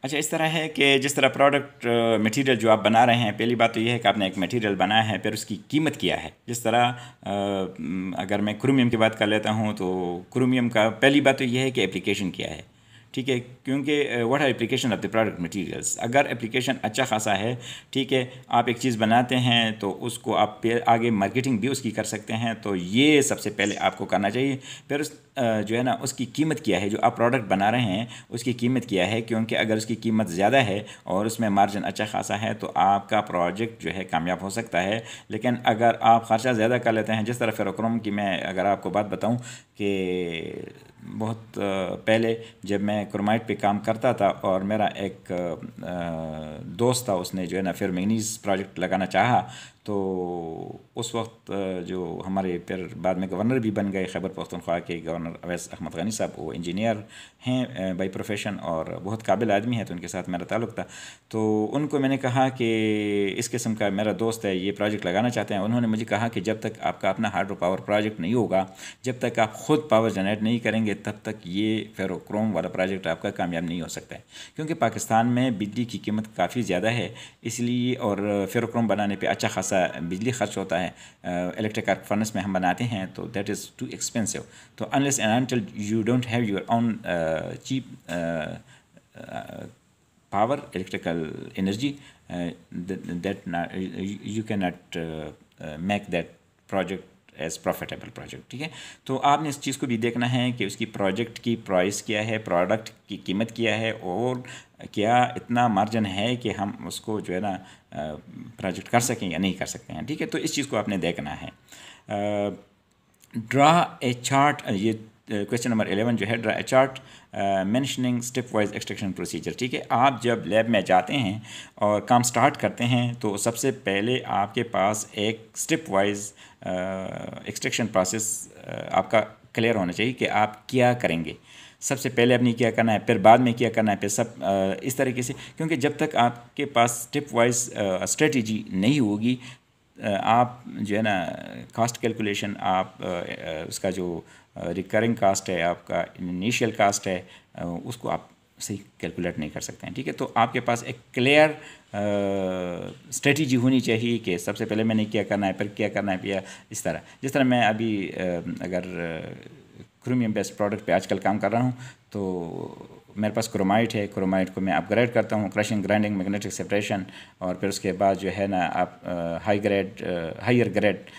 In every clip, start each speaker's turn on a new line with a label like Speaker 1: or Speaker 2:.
Speaker 1: اچھا اس طرح ہے کہ جس طرح پروڈکٹ مٹیریل جو آپ بنا رہے ہیں، پہلی بات تو یہ ہے کہ آپ نے ایک مٹیریل بنایا ہے، پھر اس کی قیمت کیا ہے. جس طرح اگر میں کرومیم کی بات کر لیتا ہوں تو کرومیم کا پہلی بات تو یہ ہے کہ اپلیکیشن کیا ہے. ٹھیک ہے، کیونکہ what are application of the product materials. اگر اپلیکیشن اچھا خاصا ہے، ٹھیک ہے، آپ ایک چیز بناتے ہیں تو اس کو آپ آگے مارکیٹنگ بھی اس کی کر سکتے ہیں، تو یہ سب سے پہلے آپ کو کرنا چاہیے. پھر اس جو ہے نا اس کی قیمت کیا ہے، جو آپ پروڈکٹ بنا رہے ہیں اس کی قیمت کیا ہے. کیونکہ اگر اس کی قیمت زیادہ ہے اور اس میں مارجن اچھا خاصا ہے تو آپ کا پروجیکٹ جو ہے کامیاب ہو سکتا ہے. لیکن اگر آپ خرچہ زیادہ کر لیتے ہیں، جس طرح فیروکروم کی میں اگر آپ کو بات بتاؤں کہ بہت پہلے جب میں کرومائٹ پہ کام کرتا تھا اور میرا ایک دوست تھا، اس نے جو ہے نا پھر مینگنیز پروجیکٹ لگانا چاہا، تو اس وقت جو ہمارے پھر بعد میں گورنر بھی بن گئے خیبر پختونخوا کے گورنر اویس احمد غنی صاحب، وہ انجینئر ہیں بائی پروفیشن اور بہت قابل آدمی ہے، تو ان کے ساتھ میرا تعلق تھا. تو ان کو میں نے کہا کہ اس قسم کا میرا دوست ہے، یہ پروجیکٹ لگانا چاہتے ہیں. انہوں نے مجھے کہا کہ جب تک آپ کا اپنا ہائیڈرو پاور پروجیکٹ نہیں ہوگا، جب تک آپ خود پاور جنریٹ نہیں کریں گے، تب تک یہ فیروکروم والا پروجیکٹ آپ کا کامیاب نہیں ہو سکتا ہے. کیونکہ پاکستان میں بجلی کی قیمت کافی زیادہ ہے، اس لیے اور فیروکروم بنانے پہ اچھا خاصا بجلی خرچ ہوتا ہے. الیکٹرک آرک فرنس میں ہم بناتے ہیں تو دیٹ از ٹو ایکسپینسو. تو unless and until you don't have your own cheap power, electrical energy, that you cannot make that project as profitable project. ٹھیک ہے، تو آپ نے اس چیز کو بھی دیکھنا ہے کہ اس کی پروجیکٹ کی پرائس کیا ہے، پروڈکٹ کی قیمت کیا ہے، اور کیا اتنا مارجن ہے کہ ہم اس کو جو ہے نا پروجیکٹ کر سکیں یا نہیں کر سکتے ہیں. ٹھیک ہے، تو اس چیز کو آپ نے دیکھنا ہے. ڈرا اے چارٹ، یہ کویشچن نمبر 11 جو ہے، draw a chart mentioning stepwise extraction procedure. ٹھیک ہے، آپ جب لیب میں جاتے ہیں اور کام سٹارٹ کرتے ہیں تو سب سے پہلے آپ کے پاس ایک اسٹیپ وائز ایکسٹریکشن پروسیس آپ کا کلیئر ہونا چاہیے کہ آپ کیا کریں گے. سب سے پہلے اپنی کیا کرنا ہے، پھر بعد میں کیا کرنا ہے، پھر سب اس طریقے سے. کیونکہ جب تک آپ کے پاس اسٹیپ وائز اسٹریٹجی نہیں ہوگی، آپ جو ہے نا کاسٹ کیلکولیشن، آپ اس کا جو ریکرنگ کاسٹ ہے، آپ کا انیشیل کاسٹ ہے، اس کو آپ صحیح کیلکولیٹ نہیں کر سکتے ہیں. ٹھیک ہے، تو آپ کے پاس ایک کلیئر اسٹریٹجی ہونی چاہیے کہ سب سے پہلے میں نے کیا کرنا ہے، پھر کیا کرنا ہے، پھر اس طرح. جس طرح میں ابھی اگر کرومیم بیسڈ پروڈکٹ پہ آج کل کام کر رہا ہوں تو میرے پاس کرومائٹ ہے. کرومائٹ کو میں اپ گریڈ کرتا ہوں، کرشنگ، گرائنڈنگ، میگنیٹک سیپریشن، اور پھر اس کے بعد جو ہے نا آپ ہائر گریڈ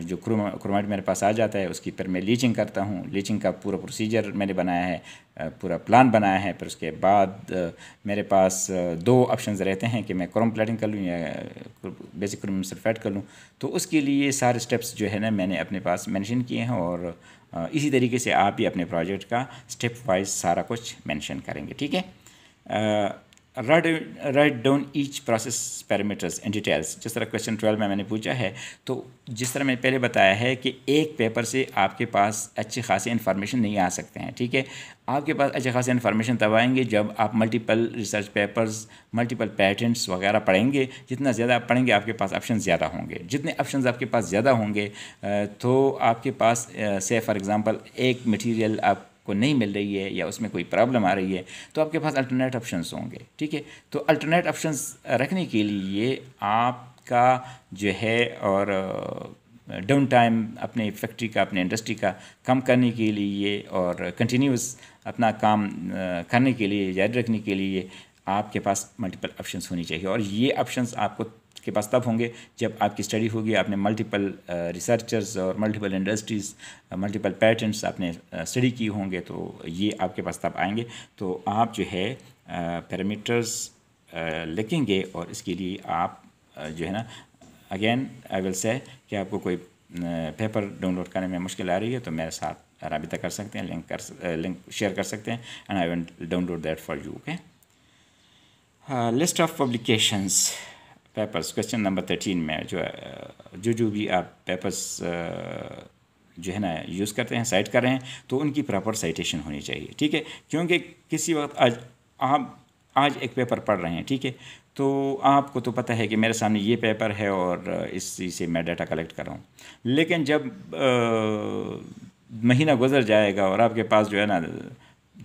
Speaker 1: جو کرومائٹ میرے پاس آ جاتا ہے، اس کی پھر میں لیچنگ کرتا ہوں. لیچنگ کا پورا پروسیجر میں نے بنایا ہے، پورا پلان بنایا ہے. پھر اس کے بعد میرے پاس دو آپشنز رہتے ہیں کہ میں کروم پلیٹنگ کر لوں یا بیسک کروم سلفیٹ کر لوں. تو اس کے لیے سارے سٹیپس جو ہے نا میں نے اپنے پاس مینشن کیے ہیں، اور اسی طریقے سے آپ بھی اپنے پروجیکٹ کا اسٹیپ وائز سارا کچھ مینشن کریں گے. ٹھیک ہے، write down each process parameters in details. جس طرح کویشچن 12 میں نے پوچھا ہے، تو جس طرح میں پہلے بتایا ہے کہ ایک پیپر سے آپ کے پاس اچھی خاصی انفارمیشن نہیں آ سکتے ہیں. ٹھیک ہے، آپ کے پاس اچھی خاصی انفارمیشن تب آئیں گے جب آپ multiple research papers, multiple patents وغیرہ پڑھیں گے. جتنا زیادہ آپ پڑھیں گے آپ کے پاس آپشن زیادہ ہوں گے. جتنے آپشنز آپ کے پاس زیادہ ہوں گے تو آپ کے پاس سے فار ایگزامپل ایک مٹیریل آپ کو نہیں مل رہی ہے یا اس میں کوئی پرابلم آ رہی ہے تو آپ کے پاس الٹرنیٹ آپشنز ہوں گے. ٹھیک ہے، تو الٹرنیٹ آپشنز رکھنے کے لیے آپ کا جو ہے اور ڈاؤن ٹائم اپنے فیکٹری کا، اپنے انڈسٹری کا کم کرنے کے لیے اور کنٹینیوس اپنا کام کرنے کے لیے، جاری رکھنے کے لیے آپ کے پاس ملٹیپل آپشنز ہونی چاہیے. اور یہ آپشنز آپ کو کے پاس تب ہوں گے جب آپ کی اسٹڈی ہوگی، آپ نے ملٹیپل ریسرچرز اور ملٹیپل انڈسٹریز، ملٹیپل پیٹنٹس آپ نے اسٹڈی کی ہوں گے، تو یہ آپ کے پاس تب آئیں گے. تو آپ جو ہے پیرامیٹرز لکھیں گے، اور اس کے لیے آپ جو ہے نا اگین آئی ول سے کہ آپ کو کوئی پیپر ڈاؤن لوڈ کرنے میں مشکل آ رہی ہے تو میرے ساتھ رابطہ کر سکتے ہیں، لنک شیئر کر سکتے ہیں، and I will download that for you. Okay, list of publications papers. Question number 13 میں جو بھی آپ پیپرس جو ہے نا یوز کرتے ہیں، سائٹ کر رہے ہیں، تو ان کی پراپر سائٹیشن ہونی چاہیے. ٹھیک ہے، کیونکہ کسی وقت آج ایک پیپر پڑھ رہے ہیں، ٹھیک ہے، تو آپ کو تو پتہ ہے کہ میرے سامنے یہ پیپر ہے اور اسی سے میں ڈیٹا کلیکٹ کر رہا ہوں. لیکن جب مہینہ گزر جائے گا اور آپ کے پاس جو ہے نا